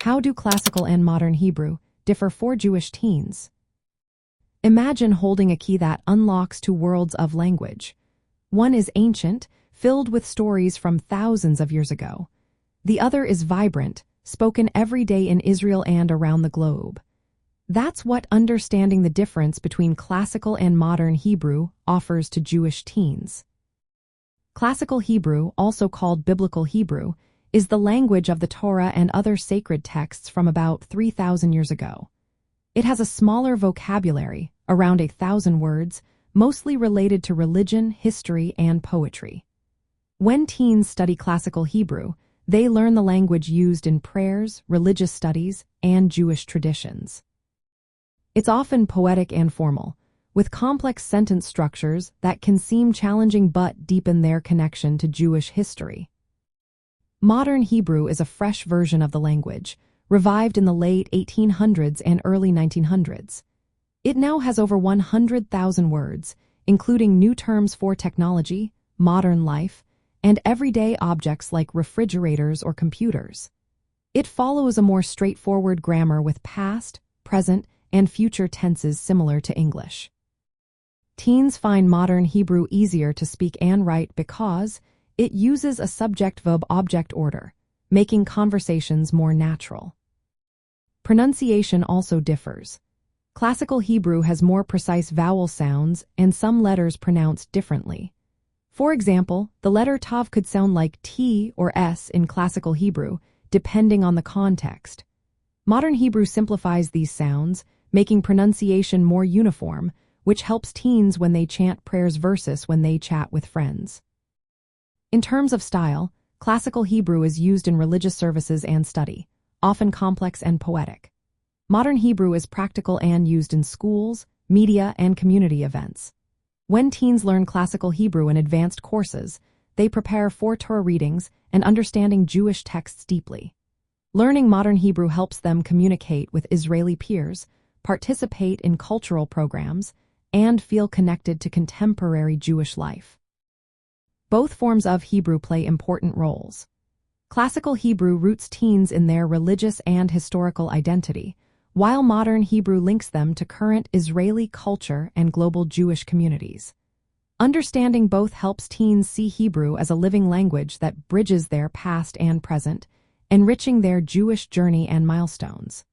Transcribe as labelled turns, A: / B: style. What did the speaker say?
A: How do classical and modern Hebrew differ for Jewish teens? Imagine holding a key that unlocks two worlds of language. One is ancient, filled with stories from thousands of years ago. The other is vibrant, spoken every day in Israel and around the globe. That's what understanding the difference between classical and modern Hebrew offers to Jewish teens. Classical Hebrew, also called Biblical Hebrew, is the language of the Torah and other sacred texts from about 3,000 years ago. It has a smaller vocabulary, around 1,000 words, mostly related to religion, history, and poetry. When teens study classical Hebrew, they learn the language used in prayers, religious studies, and Jewish traditions. It's often poetic and formal, with complex sentence structures that can seem challenging but deepen their connection to Jewish history. Modern Hebrew is a fresh version of the language, revived in the late 1800s and early 1900s. It now has over 100,000 words, including new terms for technology, modern life, and everyday objects like refrigerators or computers. It follows a more straightforward grammar with past, present, and future tenses similar to English. Teens find modern Hebrew easier to speak and write because it uses a subject-verb-object order, making conversations more natural. Pronunciation also differs. Classical Hebrew has more precise vowel sounds and some letters pronounced differently. For example, the letter Tav could sound like T or S in classical Hebrew, depending on the context. Modern Hebrew simplifies these sounds, making pronunciation more uniform, which helps teens when they chant prayers versus when they chat with friends. In terms of style, classical Hebrew is used in religious services and study, often complex and poetic. Modern Hebrew is practical and used in schools, media, and community events. When teens learn classical Hebrew in advanced courses, they prepare for Torah readings and understanding Jewish texts deeply. Learning modern Hebrew helps them communicate with Israeli peers, participate in cultural programs, and feel connected to contemporary Jewish life. Both forms of Hebrew play important roles. Classical Hebrew roots teens in their religious and historical identity, while modern Hebrew links them to current Israeli culture and global Jewish communities. Understanding both helps teens see Hebrew as a living language that bridges their past and present, enriching their Jewish journey and milestones.